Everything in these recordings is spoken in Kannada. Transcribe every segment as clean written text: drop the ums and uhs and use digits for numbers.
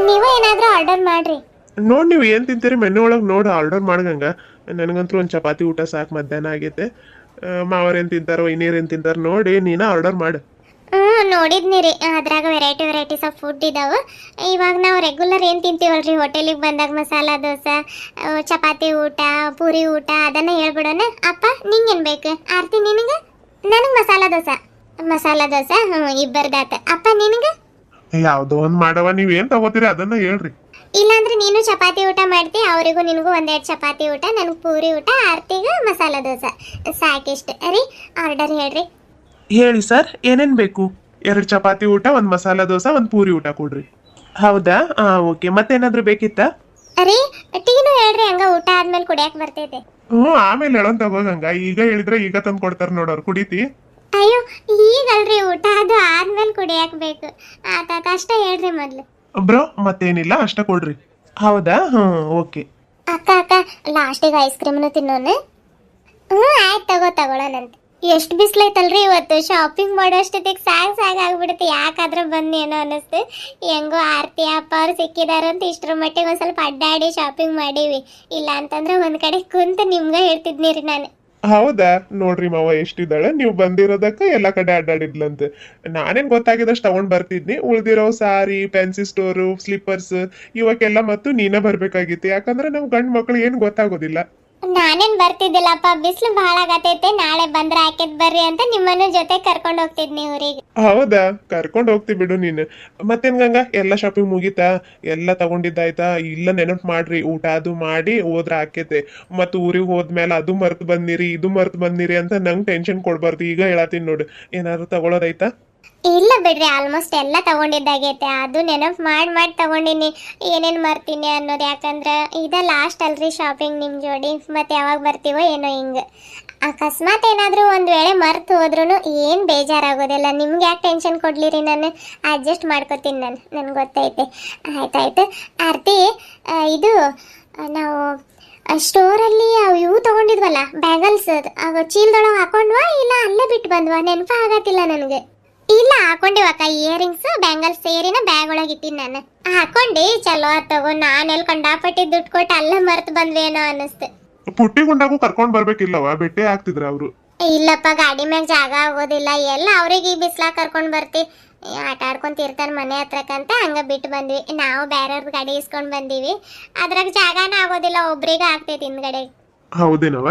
ನೀವು ಏನಾದರೂ ಆರ್ಡರ್ ಮಾಡ್ರಿ. ನೋಡಿ ನೀವು ಏನು ತಿಂತೀರಿ ಮೆನು ಒಳಗೆ ನೋಡಿ ಆರ್ಡರ್ ಮಾಡ್ಗಂಗ. ನನಗಂತೂ ಒಂದು ಚಪಾತಿ ಊಟ ಸಾಕು, ಮಧ್ಯಾಹ್ನ ಆಗೈತೆ. ಮಾವರೇನು ತಿಂತಾರೋ ಇನ್ನೇರೇನು ತಿಂತಾರೋ ನೋಡಿ ನೀನು ಆರ್ಡರ್ ಮಾಡು. ನೋಡಿದ್ನಿ ರೀ, ಅದ್ರಾಗ ವೆರೈಟೀಸ್ ಆಫ್ ಫುಡ್ ಇದಾವೆ. ಇವಾಗ ನಾವು ರೆಗ್ಯುಲರ್ ಏನು ತಿಂತೀವಲ್ರಿ ಹೋಟೆಲಿಗೆ ಬಂದಾಗ ಮಸಾಲ ದೋಸೆ, ಚಪಾತಿ ಊಟ, ಪೂರಿ ಊಟ ಅದನ್ನು ಹೇಳ್ಬಿಡೋಣ. ಅಪ್ಪ ನಿಂಗೇನು ಬೇಕು? ಆರ್ತಿ ನಿನಗೆ? ನನಗೆ ಮಸಾಲ ದೋಸೆ ಇಬ್ಬರದಾತ. ಅಪ್ಪ ನಿನಗೆ? ಯಾವುದೋ ಒಂದು ಮಾಡವ, ನೀವೇನು ತಗೋತೀರಿ ಅದನ್ನ ಹೇಳ್ರಿ. ಇಲ್ಲಾಂದ್ರೆ ನೀನು ಚಪಾತಿ ಊಟ ಮಾಡ್ತಿ, ಅವರಿಗೂ ನಿನಗೂ ಒಂದೆರಡು ಚಪಾತಿ ಊಟ, ನನಗೆ ಪೂರಿ ಊಟ, ಆರ್ತಿಗೆ ಮಸಾಲ ದೋಸೆ. ಸಾಕಿಷ್ಟು ರೀ. ಆರ್ಡರ್ ಹೇಳ್ರಿ. ಹೇಳಿ ಸರ್, ಏನೇನು ಬೇಕು? 2 ಚಪಾತಿ ಊಟ, 1 ಮಸಾಲ ದೋಸೆ, 1 ಪೂರಿ ಊಟ ಕೊಡ್ರಿ. ಹೌದಾ? ಓಕೆ. ಮತ್ತೇನಾದರೂ ಬೇಕಿತ್ತಾ? ರೀ ಟೀನು ಹೇಳ್ರಿ, ಹಂಗ ಊಟ ಆದ್ಮೇಲೆ ಕುಡಿಯಕ್ಕೆ ಬರ್ತೈತೆ. ಆಮೇಲೆ ಹೇಳೋನ್ ತಗೋಗಂಗ. ಈಗ ಹೇಳಿದ್ರೆ ಈಗ ತಂದು ಕೊಡ್ತಾರೆ ನೋಡೋರು, ಕುಡಿತಿ? ಅಯ್ಯೋ ಈಗಲ್ರಿ, ಊಟ ಅದು ಆದ್ಮೇಲೆ ಕುಡಿಯಕ್ ಬೇಕು. ಆತಾತ ಅಷ್ಟ ಹೇಳ್ರಿ ಮೊದ್ಲು. ಬ್ರೋ ಮತ್ತೇನಿಲ್ಲ, ಅಷ್ಟ ಕೊಡ್ರಿ. ಹೌದಾ? ಓಕೆ. ಅಕ್ಕ ಲಾಸ್ಟಿಗೆ ಐಸ್ ಕ್ರೀಮ್ನು ತಿನ್ನೋಣ. ಆಯ್ತು ತಗೊಳ್ಳೋಣಂತೆ. ಎಷ್ಟು ಬಿಸಿಲೈತಲ್ರಿ ಇವತ್ತು. ಶಾಪಿಂಗ್ ಮಾಡೋಷ್ಟೊತ್ತಿಗೆ ಸಾಕಾಗ್ಬಿಡುತ್ತೆ. ಯಾಕಾದ್ರೂ ಏನೋ ಅನ್ನಿಸ್ತು. ಹೆಂಗೋ ಆರ್ತಿ ಅಪ್ಪ ಅವ್ರು ಸಿಕ್ಕಿದಾರಂತ ಇಷ್ಟರ ಮಟ್ಟಿಗೆ ಒಂದು ಸ್ವಲ್ಪ ಅಡ್ಡಾಡಿ ಶಾಪಿಂಗ್ ಮಾಡೀವಿ. ಇಲ್ಲ ಅಂತಂದ್ರೆ ಒಂದ್ ಕಡೆ ಕುಂತು ನಿಮ್ಗೆ ಹೇಳ್ತಿದ್ನಿ ರೀ ನಾನು. ಹೌದಾ? ನೋಡ್ರಿ ಮಾವ ಎಷ್ಟಿದ್ದಾಳೆ, ನೀವು ಬಂದಿರೋದಕ್ಕ ಎಲ್ಲ ಕಡೆ ಅಡ್ಡಾಡಿದ್ಲಂತೆ. ನಾನೇನ್ ಗೊತ್ತಾಗಿದಷ್ಟು ತಗೊಂಡ್ ಬರ್ತಿದ್ನಿ. ಉಳ್ದಿರೋ ಸಾರಿ, ಫ್ಯಾನ್ಸಿ ಸ್ಟೋರು, ಸ್ಲಿಪ್ಪರ್ಸ್ ಇವಕ್ಕೆಲ್ಲ ಮತ್ತು ನೀನೇ ಬರ್ಬೇಕಾಗಿತ್ತು. ಯಾಕಂದ್ರೆ ನಾವು ಗಂಡ್ ಮಕ್ಳು ಏನು ಗೊತ್ತಾಗೋದಿಲ್ಲ. ನಾನೇನ್ ಬರ್ತಿದ್ದಿಲ್ಲಪ್ಪ, ಬಿಸಿಲು ಬಹಳ ಆಗತೈತೆ. ನಾಳೆ ಬಂದ್ರೆ ಹಾಕಿದ್ ಬರ್ರಿ ಅಂತ ನಿಮ್ಮನ್ನು ಜೊತೆ ಕರ್ಕೊಂಡು ಹೋಗ್ತಿದ್ನಿ ಊರಿಗೆ. ಹೌದಾ? ಕರ್ಕೊಂಡು ಹೋಗ್ತಿ ಬಿಡು ನೀನು. ಮತ್ತೇನ್ ಗಂಗಾ, ಎಲ್ಲ ಶಾಪಿಂಗ್ ಮುಗೀತಾ? ಎಲ್ಲ ತಗೊಂಡಿದ್ದಾಯ್ತಾ? ಇಲ್ಲ ನೆನಪು ಮಾಡ್ರಿ, ಊಟ ಅದು ಮಾಡಿ ಹೋದ್ರ ಆಕೇತೆ. ಮತ್ತು ಊರಿಗೆ ಹೋದ್ಮೇಲೆ ಅದು ಮರ್ತು ಬಂದಿರಿ, ಇದು ಮರ್ತು ಬಂದಿರಿ ಅಂತ ನಂಗೆ ಟೆನ್ಷನ್ ಕೊಡ್ಬಾರ್ದು. ಈಗ ಹೇಳತ್ತೀನಿ ನೋಡು, ಏನಾದ್ರು ತಗೊಳೋದೈತಾ? ಇಲ್ಲ ಬಿಡ್ರಿ, ಆಲ್ಮೋಸ್ಟ್ ಎಲ್ಲ ತಗೊಂಡಿದ್ದಾಗೈತೆ. ಅದು ನೆನಪು ಮಾಡಿ ತಗೊಂಡಿನಿ. ಏನೇನು ಮರ್ತೀನಿ ಅನ್ನೋದು. ಯಾಕಂದ್ರೆ ಇದ ಲಾಸ್ಟ್ ಅಲ್ರಿ ಶಾಪಿಂಗ್ ನಿಮ್ಮ ಜೋಡಿ. ಮತ್ತೆ ಯಾವಾಗ ಬರ್ತೀವೋ ಏನೋ ಹಿಂಗೆ. ಅಕಸ್ಮಾತ್ ಏನಾದರೂ ಒಂದು ವೇಳೆ ಮರ್ತು ಹೋದ್ರೂ ಏನು ಬೇಜಾರಾಗೋದಿಲ್ಲ. ನಿಮ್ಗೆ ಯಾಕೆ ಟೆನ್ಷನ್ ಕೊಡ್ಲಿರಿ, ನಾನು ಅಡ್ಜಸ್ಟ್ ಮಾಡ್ಕೊತೀನಿ. ನನಗೆ ಗೊತ್ತೈತೆ. ಆಯ್ತಾಯ್ತು ಆರ್ತಿ, ಇದು ನಾವು ಸ್ಟೋರಲ್ಲಿ ಇವು ತಗೊಂಡಿದ್ವಲ್ಲ ಬ್ಯಾಂಗಲ್ಸ್, ಚೀಲದೊಳಗೆ ಹಾಕೊಂಡ್ವಾ ಇಲ್ಲ ಅಲ್ಲೇ ಬಿಟ್ಟು ಬಂದ್ವಾ? ನೆನಪ ಆಗತ್ತಿಲ್ಲ ನನಗೆ. ಇಲ್ಲ ಹಾಕೊಂಡಿವಕ್ಕ, ಇಯರಿಂಗ್ಸ್ ಬ್ಯಾಂಗಲ್ಸ್ ಸೇರಿನ ಬ್ಯಾಗ್ ಒಳಗೆ ಇಟ್ಟಿನಿ ನಾನು. ಹಾಕೊಂಡಿ ಚಲೋ ತಗೋ. ನಾನು ಎಲ್ಲಿ ಕಂಡಾಪಟ್ಟಿ ದುಡ್ಡು ಕೊಟ್ಟು ಅಲ್ಲ ಮರ್ತು ಬಂದ್ವೇನೋ ಅನ್ನಿಸ್ತು. ಪುಟ್ಟಿ ಗುಂಡಾಗೂ ಕರ್ಕೊಂಡ್ ಬರ್ಬೇಕಿಲ್ಲವ? ಭೇಟಿ ಆಗ್ತಿದ್ರ ಅವರು? ಇಲ್ಲಪ್ಪ, ಗಾಡಿ ಮ್ಯಾಗ ಜಾಗ ಆಗೋದಿಲ್ಲ. ಎಲ್ಲ ಅವ್ರಿಗೆ ಈ ಬಿಸ್ಲಾಗ ಕರ್ಕೊಂಡು ಬರ್ತಿ. ಆಟ ಆಡ್ಕೊಂತಿರ್ತಾನೆ ಮನೆ ಹತ್ರಕ್ಕಂತ ಹಂಗ ಬಿಟ್ಟು ಬಂದ್ವಿ. ನಾವು ಬೇರೆಯವ್ರ ಗಾಡಿ ಇಸ್ಕೊಂಡು ಬಂದೀವಿ. ಅದ್ರಾಗ ಜಾಗನ ಆಗೋದಿಲ್ಲ, ಒಬ್ರಿಗೆ ಆಗ್ತೈತಿ ಹಿಂದ್ಗಡೆ. ಹೌದೇನವ?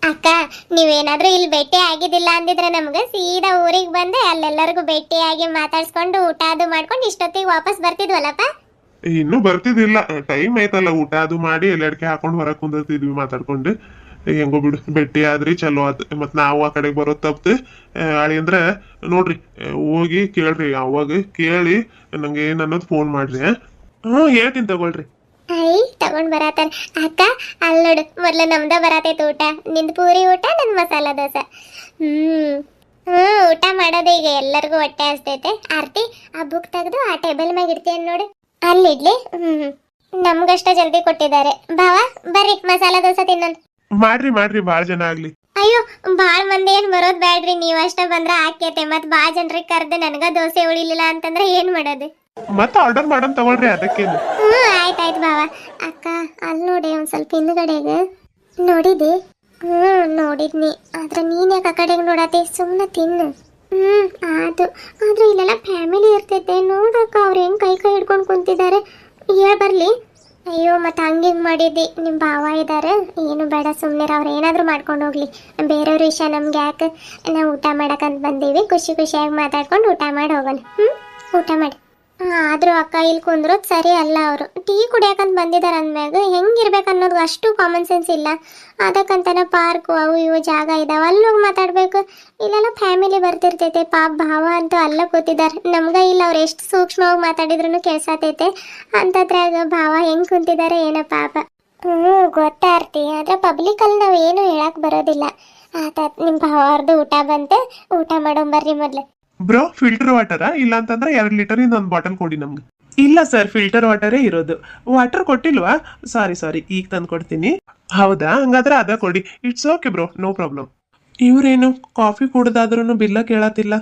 ಅಕ್ಕ, ನೀವೇನಾದ್ರೂ ಇಲ್ಲಿ ಭೇಟಿ ಆಗಿದ್ದಿಲ್ಲ ಅಂದಿದ್ರೆ ನಮ್ಗೆ ಸೀದಾ ಊರಿಗೆ ಬಂದೆ ಅಲ್ಲೆಲ್ಲರಿಗೂ ಭೇಟಿಯಾಗಿ ಮಾತಾಡ್ಸ್ಕೊಂಡು ಊಟ ಅದು ಮಾಡ್ಕೊಂಡು ಇಷ್ಟೊತ್ತಿಗೆ ವಾಪಸ್ ಬರ್ತಿದ್ವಲ್ಲಪ್ಪ. ಇನ್ನೂ ಬರ್ತಿದ್ದಿಲ್ಲ, ಟೈಮ್ ಆಯ್ತಲ್ಲ. ಊಟ ಅದು ಮಾಡಿ ಎಲ್ಲಡ್ಕೆ ಹಾಕೊಂಡು ಹೊರಗೆ ಕುಂದಿರ್ತಿದ್ವಿ ಮಾತಾಡ್ಕೊಂಡು. ಹೆಂಗೋ ಬಿಡು, ಭೇಟಿ ಆದ್ರಿ ಚಲೋ ಆತ್. ಮತ್ ನಾವು ಆ ಕಡೆಗೆ ಬರೋದ್ ತಪ್ತು ಅಳಿ ಅಂದ್ರೆ ನೋಡ್ರಿ, ಹೋಗಿ ಕೇಳ್ರಿ. ಅವಾಗ ಕೇಳಿ ನಂಗೆ ಏನ್ ಅನ್ನೋದು ಫೋನ್ ಮಾಡ್ರಿ. ಹೇಳ್ತೀನಿ ತಗೊಳ್ರಿ. ಐ ತಗೊಂಡ್ ಬರತಾನ. ಅಕ್ಕ ಅಲ್ಲಿ ನೋಡು, ಮೊದ್ಲು ನಮ್ದ ಬರತೈತೆ ಊಟ. ನಿಂದ ಪೂರಿ ಊಟ, ನನ್ ಮಸಾಲ ದೋಸೆ. ಊಟ ಮಾಡೋದು ಈಗ ಎಲ್ಲರಿಗೂ ಹೊಟ್ಟೆ ಹಸ್ತೈತೆ. ಆರ್ತಿ, ಆ ಬುಕ್ ತೆಗೆದು ಆ ಟೇಬಲ್ ಮ್ಯಾಗ ಇಡ್ತೀನಿ ನೋಡು, ಅಲ್ಲಿಡ್ಲಿ. ನಮ್ಗಷ್ಟ ಜಲ್ದಿ ಕೊಟ್ಟಿದ್ದಾರೆ. ಭಾವ ಬರ್ರಿ ಮಸಾಲ ದೋಸೆ ತಿನ್ನೋಣ. ಮಾಡ್ರಿ ಭಾಳ ಜನ ಆಗ್ಲಿ. ಅಯ್ಯೋ, ಭಾಳ ಮಂದಿ ಏನ್ ಬರೋದ್ ಬ್ಯಾಡ್ರಿ, ನೀವಷ್ಟ ಬಂದ್ರ ಆಕೇತೆ. ಮತ್ ಭಾಳ ಜನರಿಗೆ ಕರ್ದು ನನಗ ದೋಸೆ ಉಳಿಲಿಲ್ಲ ಅಂತಂದ್ರೆ ಏನ್ ಮಾಡೋದು? ಮತ್ತೆ ಆರ್ಡರ್ ಮಾಡಮ್ ತಗೊಳ್ರಿ, ಅದಕ್ಕೇನು. ಆಯ್ತಾಯ್ತು ಭಾವ. ಅಕ್ಕ ಅಲ್ಲಿ ನೋಡಿ, ಒಂದ್ ಸ್ವಲ್ಪ ಹಿಂದ್ಗಡೆಗೆ ನೋಡಿದಿ? ನೋಡಿದ್ನಿ. ಆದ್ರೆ ನೀನ್ ಯಾಕೆ ಆ ಕಡೆಗೆ ನೋಡತಿ? ಸುಮ್ಮನೆ ತಿನ್ನು. ಆದ್ರೆ ಇಲ್ಲೆಲ್ಲ ಫ್ಯಾಮಿಲಿ ಇರ್ತೈತೆ ನೋಡಕ್ಕ. ಅವ್ರು ಹೆಂಗ್ ಕೈ ಹಿಡ್ಕೊಂಡು ಕುಂತಿದ್ದಾರೆ. ಬರ್ಲಿ. ಅಯ್ಯೋ, ಮತ್ತೆ ಹಂಗಿಂಗ್ ಮಾಡಿದ್ದಿ. ನಿಮ್ಮ ಭಾವ ಇದ್ದಾರೆ, ಏನು ಬೇಡ ಸುಮ್ಮನೆ. ಅವ್ರು ಏನಾದರೂ ಮಾಡ್ಕೊಂಡು ಹೋಗ್ಲಿ, ಬೇರೆಯವ್ರ ವಿಷಯ ನಮ್ಗೆ ಯಾಕೆ? ನಾವು ಊಟ ಮಾಡಕ್ಕಂತ ಬಂದೀವಿ. ಖುಷಿಯಾಗಿ ಮಾತಾಡ್ಕೊಂಡು ಊಟ ಮಾಡಿ ಹೋಗೋಣ. ಊಟ ಮಾಡಿ. ಆದ್ರೂ ಅಕ್ಕ, ಇಲ್ಲಿ ಕುಂದ್ರೋದು ಸರಿ ಅಲ್ಲ. ಅವರು ಟೀ ಕುಡಿಯಾಕಂತ ಬಂದಿದ್ದಾರೆ ಅಂದ್ಮ್ಯಾಗ ಹೆಂಗಿರ್ಬೇಕು ಅನ್ನೋದು ಅಷ್ಟು ಕಾಮನ್ ಸೆನ್ಸ್ ಇಲ್ಲ. ಅದಕ್ಕಂತನ ಪಾರ್ಕು ಅವು ಇವು ಜಾಗ ಇದಾವೆ, ಅಲ್ಲಿ ಹೋಗಿ ಮಾತಾಡ್ಬೇಕು. ಇಲ್ಲೆಲ್ಲ ಫ್ಯಾಮಿಲಿ ಬರ್ತಿರ್ತೈತೆ. ಪಾಪ ಭಾವ ಅಂತೂ ಅಲ್ಲ ಕೂತಿದ್ದಾರೆ. ನಮ್ಗೆ ಇಲ್ಲ ಅವ್ರು ಎಷ್ಟು ಸೂಕ್ಷ್ಮವಾಗಿ ಮಾತಾಡಿದ್ರು ಕೇಳ್ಸತೈತೆ. ಅಂತದ್ರಾಗ ಭಾವ ಹೆಂಗ್ ಕುಂತಿದ್ದಾರೆ ಏನೋ ಪಾಪ. ಗೊತ್ತಾರ್ತಿ. ಆದ್ರೆ ಪಬ್ಲಿಕಲ್ಲಿ ನಾವು ಏನು ಹೇಳಕ್ ಬರೋದಿಲ್ಲ. ಆತಾತ್, ನಿಮ್ಮ ಭಾವ ಅವ್ರದ್ದು ಊಟ ಬಂತು, ಊಟ ಮಾಡೋಂಬರ್ರಿ ಮೊದ್ಲು. ಬ್ರೋ, ಫಿಲ್ಟರ್ ವಾಟರಾ? ಇಲ್ಲ ಅಂತಂದ್ರೆ 2 ಲೀಟರ್ ಇಂದ ಒಂದು ಬಾಟಲ್ ಕೊಡಿ ನಮ್ಗೆ. ಇಲ್ಲ ಸರ್, ಫಿಲ್ಟರ್ ವಾಟರೇ ಇರೋದು. ವಾಟರ್ ಕೊಟ್ಟಿಲ್ವಾ? ಸಾರಿ, ಈಗ ತಂದು ಕೊಡ್ತೀನಿ. ಹೌದಾ? ಹಂಗಾದ್ರೆ ಅದ ಕೊಡಿ. It's okay bro, no problem. ಇವ್ರೇನು ಕಾಫಿ ಕುಡ್ದಾದ್ರೂ ಬಿಲ್ಲ ಕೇಳತ್ತಿಲ್ಲ.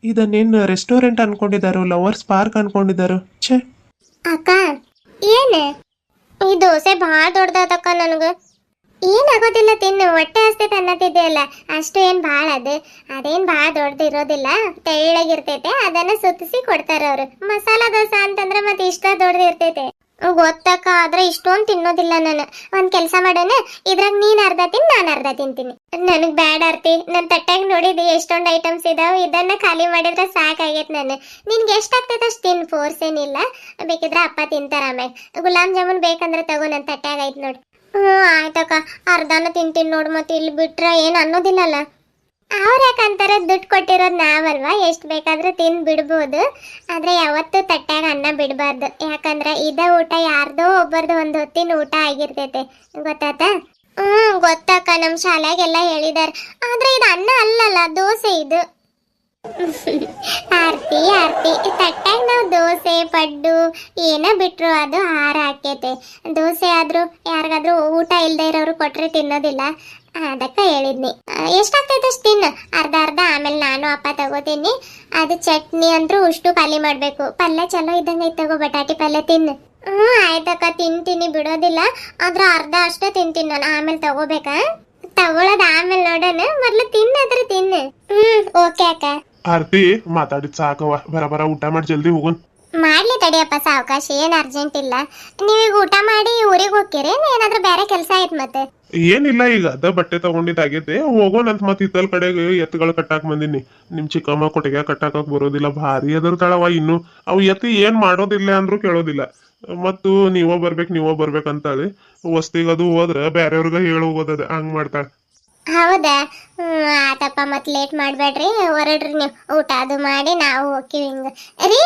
ಇದನ್ನೇನು ರೆಸ್ಟೋರೆಂಟ್ ಅನ್ಕೊಂಡಿದ್ದಾರೋ, ಲವರ್ಸ್ ಪಾರ್ಕ್ ಅನ್ಕೊಂಡಿದ್ದಾರೋ? ಛೇ. ಅಕ್ಕ ಏನ್ ಈ ದೋಸೆ ಭಾಳ ದೊಡ್ಡದಕ್ಕ ನನಗೆ ಏನಾಗೋದಿಲ್ಲ ತಿನ್ನು ಹೊಟ್ಟೆ ಹಸ್ತೈತೆ ಅನ್ನತ್ತಿದ್ದೆ ಅಲ್ಲ ಅಷ್ಟು ಏನ್ ಭಾಳ ಅದೇನ್ ಭಾಳ ದೊಡ್ಡದು ಇರೋದಿಲ್ಲ ತೆಳ್ಳಗಿರ್ತೈತೆ ಅದನ್ನ ಸುತ್ತಿಸಿ ಕೊಡ್ತಾರ ಅವ್ರು ಮಸಾಲಾ ದೋಸೆ ಅಂತಂದ್ರೆ ಮತ್ತೆ ಇಷ್ಟ ದೊಡ್ಡದು ಇರ್ತೈತೆ ಗೊತ್ತಕ್ಕ ಆದ್ರೆ ಇಷ್ಟೊಂದು ತಿನ್ನೋದಿಲ್ಲ ನಾನು ಒಂದ್ ಕೆಲ್ಸ ಮಾಡೋಣ ಇದ್ರಾಗ ನೀನ್ ಅರ್ಧ ತಿನ್ ನಾನ್ ಅರ್ಧ ತಿಂತೀನಿ ನನಗ್ ಬ್ಯಾಡ ಆರ್ತಿ ನನ್ ತಟ್ಟಾಗ ನೋಡಿದಿ ಎಷ್ಟೊಂದು ಐಟಮ್ಸ್ ಇದಾವ ಇದನ್ನ ಖಾಲಿ ಮಾಡಿದ್ರೆ ಸಾಕಾಗೈತ್ ನಾನು ನಿನ್ಗೆ ಎಷ್ಟ್ ಆಗ್ತೈತೆ ಅಷ್ಟು ತಿನ್ ಫೋರ್ಸ್ ಏನಿಲ್ಲ ಬೇಕಿದ್ರೆ ಅಪ್ಪ ತಿಂತಾರ ಆಮ್ಯಾಗ ಗುಲಾಬ್ ಜಾಮೂನ್ ಬೇಕಂದ್ರೆ ತಗೋ ನನ್ ತಟ್ಟಾಗ ಐತ್ ನೋಡ್ ಆಯ್ತಕ್ಕ ಅರ್ಧನ ತಿಂತೀನಿ ನೋಡ್ ಮತ್ತೆ ಇಲ್ಲಿ ಬಿಟ್ರ ಏನ್ ಅನ್ನೋದಿಲ್ಲಲ್ಲ ಅವ್ರ ಯಾಕಂತಾರೆ ದುಡ್ಡು ಕೊಟ್ಟಿರೋದು ನಾವಲ್ವಾ ಎಷ್ಟು ಬೇಕಾದ್ರೂ ತಿಂದು ಬಿಡ್ಬೋದು ಆದ್ರೆ ಯಾವತ್ತೂ ತಟ್ಟಾಗ ಅನ್ನ ಬಿಡಬಾರ್ದು ಯಾಕಂದ್ರೆ ಇದ ಊಟ ಯಾರ್ದೋ ಒಬ್ಬರದು ಒಂದು ಹೊತ್ತಿನ ಊಟ ಆಗಿರ್ತೈತೆ ಗೊತ್ತಾತ ಗೊತ್ತಕ್ಕ ನಮ್ಮ ಶಾಲೆಗೆಲ್ಲ ಹೇಳಿದಾರ ಆದ್ರೆ ಇದು ಅನ್ನ ಅಲ್ಲಲ್ಲ ದೋಸೆ ಇದು ಆರ್ತಿ ತಟ್ಟಾಗ ನಾವು ದೋಸೆ ಪಡ್ಡು ಏನ ಬಿಟ್ರು ಅದು ಆಹಾರ ಹಾಕೈತೆ ದೋಸೆ ಆದ್ರೂ ಯಾರಿಗಾದ್ರೂ ಊಟ ಇಲ್ದೇ ಇರೋರು ಕೊಟ್ರೆ ತಿನ್ನೋದಿಲ್ಲ ಅದಕ್ಕ ಹೇಳಿದ್ನಿ ಎಷ್ಟಾಗ್ತೈತೆ ಅಷ್ಟು ತಿನ್ನು ಅರ್ಧ ಆಮೇಲೆ ನಾನು ಅಪ್ಪ ತಗೋತೀನಿ ಅದು ಚಟ್ನಿ ಅಂದ್ರೂ ಉಷ್ಟು ಖಾಲಿ ಮಾಡ್ಬೇಕು ಪಲ್ಯ ಚಲೋ ಇದ್ದಂಗೆ ತಗೋ ಬಟಾಟಿ ಪಲ್ಯ ತಿನ್ನು ಆಯ್ತಕ್ಕ ತಿಂತೀನಿ ಬಿಡೋದಿಲ್ಲ ಆದ್ರೆ ಅರ್ಧ ಅಷ್ಟೇ ತಿಂತೀನಿ ನಾನು ಆಮೇಲೆ ತಗೋಬೇಕಾ ತಗೊಳೋದು ಆಮೇಲೆ ನೋಡೋಣ ಮೊದ್ಲು ತಿನ್ನಾದ್ರೆ ತಿನ್ನು ಓಕೆ ಅಕ್ಕ ಆರ್ತಿ ಮಾತಾಡಿದ್ ಸಾಕವ ಬರ ಊಟ ಮಾಡಿ ಜಲ್ದಿ ಹೋಗೋಣ ಮಾಡ್ಲಿ ತಡಿಯಪ್ಪ ಸಾವಕಾಶ ಏನ್ ಅರ್ಜೆಂಟ್ ಇಲ್ಲ ನೀವೀಗ ಊಟ ಮಾಡಿ ಊರಿಗೆ ಹೋಗ್ತೀರಿ ಏನಾದ್ರೂ ಬೇರೆ ಕೆಲಸ ಆಯ್ತು ಮತ್ತೆ ಏನಿಲ್ಲ ಈಗ ಅದ ಬಟ್ಟೆ ತಗೊಂಡಿದ್ದಾಗೈತೆ ಹೋಗೋಣಂತ ಮತ್ತೆ ಇತ್ತಲ್ ಕಡೆಗೆ ಎತ್ತುಗಳು ಕಟ್ಟಾಕ್ ಬಂದಿನಿ ನಿಮ್ ಚಿಕ್ಕಮ್ಮ ಕೊಟ್ಟಿಗೆ ಕಟ್ಟಾಕಕ್ ಬರೋದಿಲ್ಲ ಭಾರಿ ಅದ್ರ ತಳವ ಇನ್ನು ಅವು ಎತ್ತಿ ಏನ್ ಮಾಡೋದಿಲ್ಲ ಅಂದ್ರೂ ಕೇಳೋದಿಲ್ಲ ಮತ್ತು ನೀವೋ ಬರ್ಬೇಕಂತಾಳೆ ವಸ್ತಿಗದು ಹೋದ್ರ ಬ್ಯಾರೆಯವ್ರಿಗೆ ಹೇಳಿ ಹೋಗೋದದ ಹಂಗ್ ಮಾಡ್ತಾಳೆ ಹೌದಾ ಆತಪ್ಪ ಮತ್ ಲೇಟ್ ಮಾಡ್ಬೇಡ್ರಿ ಹೊರಡ್ರಿ ನೀವು ಊಟ ಅದು ಮಾಡಿ ನಾವು ಹೋಗ್ತೀವಿ ಹಿಂಗ ರೀ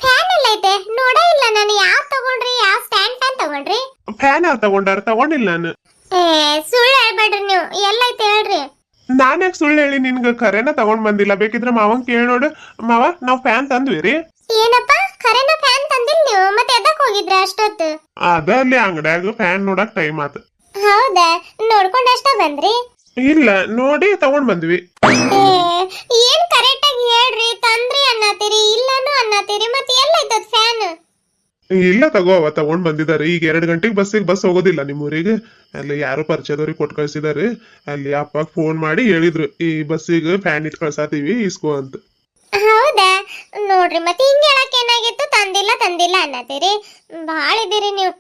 ಫ್ಯಾನ್ ಎಲ್ಲ ಐತೆ ನೋಡೇ ಇಲ್ಲ ನಾನು ಯಾವ ತಗೊಂಡ್ರಿ ಯಾವ ಸ್ಟ್ಯಾಂಡ್ ಫ್ಯಾನ್ ತಗೊಂಡ್ರಿ ಫ್ಯಾನ್ ಯಾರು ತಗೊಂಡಿಲ್ಲ ನಾನು ಸುಳ್ಳು ಹೇಳ್ಬೇಡ್ರಿ ನೀವು ಎಲ್ಲೈತೆ ಹೇಳ್ರಿ ನಾನ್ ಯಾಕೆ ಸುಳ್ಳು ಹೇಳಿ ನಿನ್ಗ ಕರೆನ ತಗೊಂಡ್ ಬಂದಿಲ್ಲ ಬೇಕಿದ್ರೆ ಮಾವಂಗ್ ಕೇಳಿ ನೋಡು ಮಾವ ನಾವ್ ಫ್ಯಾನ್ ತಂದ್ವಿ ರೀ ಏನಪ್ಪ ಕರೆನ ಫ್ಯಾನ್ ತಂದಿಲ್ಲ ನೀವು ಮತ್ತೆ ಎದಕ್ ಹೋಗಿದ್ರ ಅಷ್ಟೊತ್ತು ಅದ ಅಲ್ಲಿ ಅಂಗಡ್ಯಾಗ ಫ್ಯಾನ್ ನೋಡಕ್ ಟೈಮ್ ಆತ ಹೌದಾ ನೋಡ್ಕೊಂಡ್ ಅಷ್ಟ ಬಂದ್ರಿ ಇಲ್ಲ ನೋಡಿ ತಗೊಂಡ್ ಬಂದ್ವಿ ಏನ್ ಕರೆಕ್ಟ್ ಆಗಿ ಹೇಳ್ರಿ ತಂದ್ರಿ ಅನ್ನತ್ತೀರಿ ಇಲ್ಲನು ಅನ್ನತ್ತೀರಿ ಮತ್ತೆ ಎಲ್ಲೈತದ ಫ್ಯಾನ್ ಇಲ್ಲ ತಗೋವ ತಗೊಂಡ್ ಬಂದಿದ್ದಾರೆ ಈಗ 2 ಗಂಟೆಗೆ ಬಸ್ ಹೋಗೋದಿಲ್ಲ ನಿಮ್ಮೂರಿಗೆ ಅಲ್ಲಿ ಯಾರು ಪರಿಚಯದವ್ರಿಗೆ ಕೊಟ್ಟು ಕಳ್ಸಿದಾರೆ ಅಲ್ಲಿ ಅಪ್ಪ ಫೋನ್ ಮಾಡಿ ಹೇಳಿದ್ರು ಈ ಬಸ್ಸಿಗೆ ಫ್ಯಾನ್ ಇಟ್ ಕಳ್ಸಾತೀವಿ ಇಸ್ಕೋ ಅಂತ ಹೌದಾ ನೋಡ್ರಿ ಮತ್ತೆ ಹಿಂಗ ಹೇಳಕ್ ಏನಾಗಿತ್ತು ತಂದಿಲ್ಲ ಅನ್ನತ್ತೀರಿ ಬಾಳ ಇದೀರಿ ನೀವು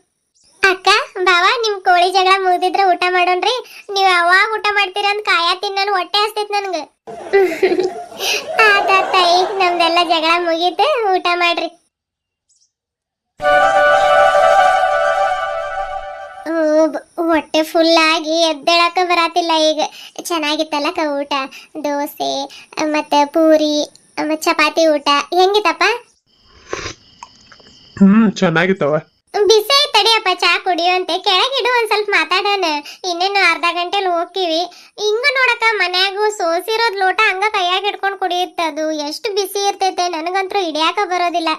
ಅಕ್ಕ ಬಾವ ನಿಮ್ ಕೋಳಿ ಜಗಳ ಮುಗಿದಿದ್ರ ಊಟ ಮಾಡೋಣ್ರಿ ನೀವ್ ಯಾವಾಗ ಊಟ ಮಾಡ್ತೀರ ಅಂತ ಕಾಯತ್ತೀನಿ ನಾನು ಹೊಟ್ಟೆ ಹಸ್ತೈತ್ ನನ್ಗ ತಾಯಿ ನಮ್ದೆಲ್ಲ ಜಗಳ ಮುಗೀತು ಊಟ ಮಾಡ್ರಿ ಹೊಟ್ಟೆ ಫುಲ್ ಆಗಿ ಎದ್ದೇಳಕ ಬರತಿಲ್ಲ ಈಗ ಚೆನ್ನಾಗಿತ್ತಲ್ಲಕ್ಕ ಊಟ ದೋಸೆ ಮತ್ತೆ ಪೂರಿ ಮತ್ತೆ ಚಪಾತಿ ಊಟ ಹೆಂಗಿತ್ತಪ್ಪ ಚೆನ್ನಾಗಿತ್ತವ ಬಿಸಿ ತಡಿಯಪ್ಪ ಚಾ ಕುಡಿಯುವಂತೆ ಕೆಳಗಿಡು ಒಂದ್ ಸ್ವಲ್ಪ ಮಾತಾಡೋಣ ಇನ್ನೇನು ಅರ್ಧ ಗಂಟೆಲಿ ಹೋಗ್ತೀವಿ ಹಿಂಗ ನೋಡಕ್ಕ ಮನ್ಯಾಗು ಸೋಸಿರೋದ್ ಲೋಟ ಹಂಗ ಕೈಯಾಗ ಹಿಡ್ಕೊಂಡ್ ಕುಡಿಯುತ್ತದು ಎಷ್ಟು ಬಿಸಿ ಇರ್ತೈತೆ ನನಗಂತೂ ಹಿಡಿಯಾಕ ಬರೋದಿಲ್ಲ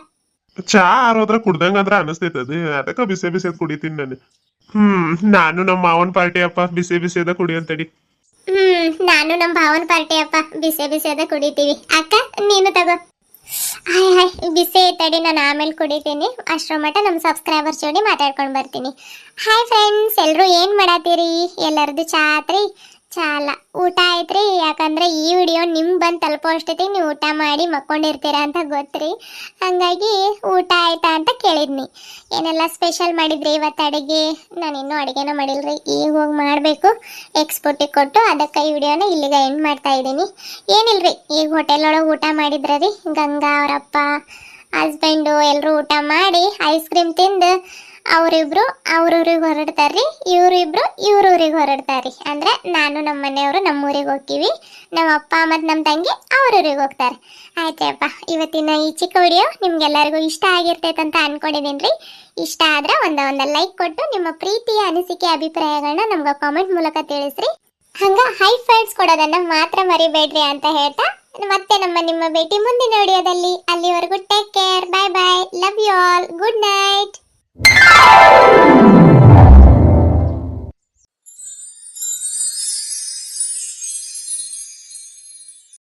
ಚಾ ಆರೋದ್ರ ಕುಡ್ದಂಗಂದ್ರ ಅನಸ್ತೈತದ ಅದಕ್ಕ ಬಿಸಿ ಕುಡಿತೀನಿ ನಾನು ನಾನು ನಮ್ಮ ಮಾವನ್ ಪಾರ್ಟಿ ಅಪ್ಪ ಬಿಸಿ ಕುಡಿಯಂತಡಿ ನಾನು ನಮ್ಮ ಭಾವನ ಪಾರ್ಟಿ ಅಪ್ಪ ಬಿಸಿ ಕುಡಿತೀವಿ ಅಕ್ಕ ನೀನು ತಗೋ ಹಾಯ್ ಬಿಸಿ ತಡಿ ನಾನು ಆಮೇಲೆ ಕುಡಿತೀನಿ ಅಷ್ಟರ ಮಟ್ಟ ನಮ್ಮ ಸಬ್ಸ್ಕ್ರೈಬರ್ಸ್ ಜೋಡಿ ಮಾತಾಡ್ಕೊಂಡು ಬರ್ತೀನಿ ಹಾಯ್ ಫ್ರೆಂಡ್ಸ್ ಎಲ್ಲರೂ ಏನು ಮಾಡತ್ತೀರಿ ಎಲ್ಲರದು ಚಾ ಆತ್ರಿ ಚಾ ಅಲ್ಲ ಊಟ ಆಯ್ತ್ರಿ ಯಾಕಂದ್ರೆ ಈ ವಿಡಿಯೋ ನಿಮ್ಗೆ ಬಂದು ತಲುಪೋ ಅಷ್ಟೊತ್ತಿಗೆ ನೀವು ಊಟ ಮಾಡಿ ಮಕ್ಕೊಂಡಿರ್ತೀರ ಅಂತ ಗೊತ್ತ್ರಿ ಹಂಗಾಗಿ ಊಟ ಆಯ್ತಾ ಅಂತ ಕೇಳಿದ್ನಿ ಏನೆಲ್ಲ ಸ್ಪೆಷಲ್ ಮಾಡಿದ್ರಿ ಇವತ್ತು ಅಡುಗೆ ನಾನು ಇನ್ನೂ ಅಡುಗೆನ ಮಾಡಿಲ್ರಿ ಈಗ ಹೋಗಿ ಮಾಡಬೇಕು ಎಕ್ಸ್ಪೋರ್ಟಿಗೆ ಕೊಟ್ಟು ಅದಕ್ಕೆ ಈ ವಿಡಿಯೋನ ಇಲ್ಲಿಗೆ ಎಂಡ್ ಮಾಡ್ತಾ ಇದ್ದೀನಿ ಏನಿಲ್ರಿ ಈಗ ಹೋಟೆಲ್ ಒಳಗೆ ಊಟ ಮಾಡಿದ್ರಿ ಗಂಗಾ ಅವರಪ್ಪ ಹಸ್ಬೆಂಡು ಎಲ್ಲರೂ ಊಟ ಮಾಡಿ ಐಸ್ ಕ್ರೀಮ್ ತಿಂದು ಅವರಿಬ್ರು ಅವ್ರೂರಿಗೆ ಹೊರಡ್ತಾರ್ರಿ ಇವರಿಬ್ರು ಇವ್ರೂರಿಗೆ ಹೊರಡ್ತಾರ್ರಿ ಅಂದ್ರೆ ನಾನು ನಮ್ಮ ಮನೆಯವರು ನಮ್ಮೂರಿಗೆ ಹೋಗ್ತೀವಿ ನಮ್ಮ ಅಪ್ಪ ಮತ್ತು ನಮ್ಮ ತಂಗಿ ಅವ್ರೂರಿಗೆ ಹೋಗ್ತಾರೆ ಆಯ್ತಪ್ಪ ಇವತ್ತಿನ ಈ ಚಿಕ್ಕ ವಿಡಿಯೋ ನಿಮ್ಗೆಲ್ಲರಿಗೂ ಇಷ್ಟ ಆಗಿರ್ತೈತೆ ಅಂತ ಅನ್ಕೊಂಡಿದ್ದೀನಿ ರೀ ಇಷ್ಟ ಆದ್ರೆ ಒಂದು ಲೈಕ್ ಕೊಟ್ಟು ನಿಮ್ಮ ಪ್ರೀತಿಯ ಅನಿಸಿಕೆ ಅಭಿಪ್ರಾಯಗಳನ್ನ ನಮ್ಗೆ ಕಾಮೆಂಟ್ ಮೂಲಕ ತಿಳಿಸ್ರಿ ಹಂಗ ಹೈ ಫೈಟ್ಸ್ ಕೊಡೋದನ್ನ ಮಾತ್ರ ಮರಿಬೇಡ್ರಿ ಅಂತ ಹೇಳ್ತಾ ಮತ್ತೆ ನಿಮ್ಮ ಭೇಟಿ ಮುಂದಿನ ವಿಡಿಯೋದಲ್ಲಿ ಅಲ್ಲಿವರೆಗೂ take care bye love you all good night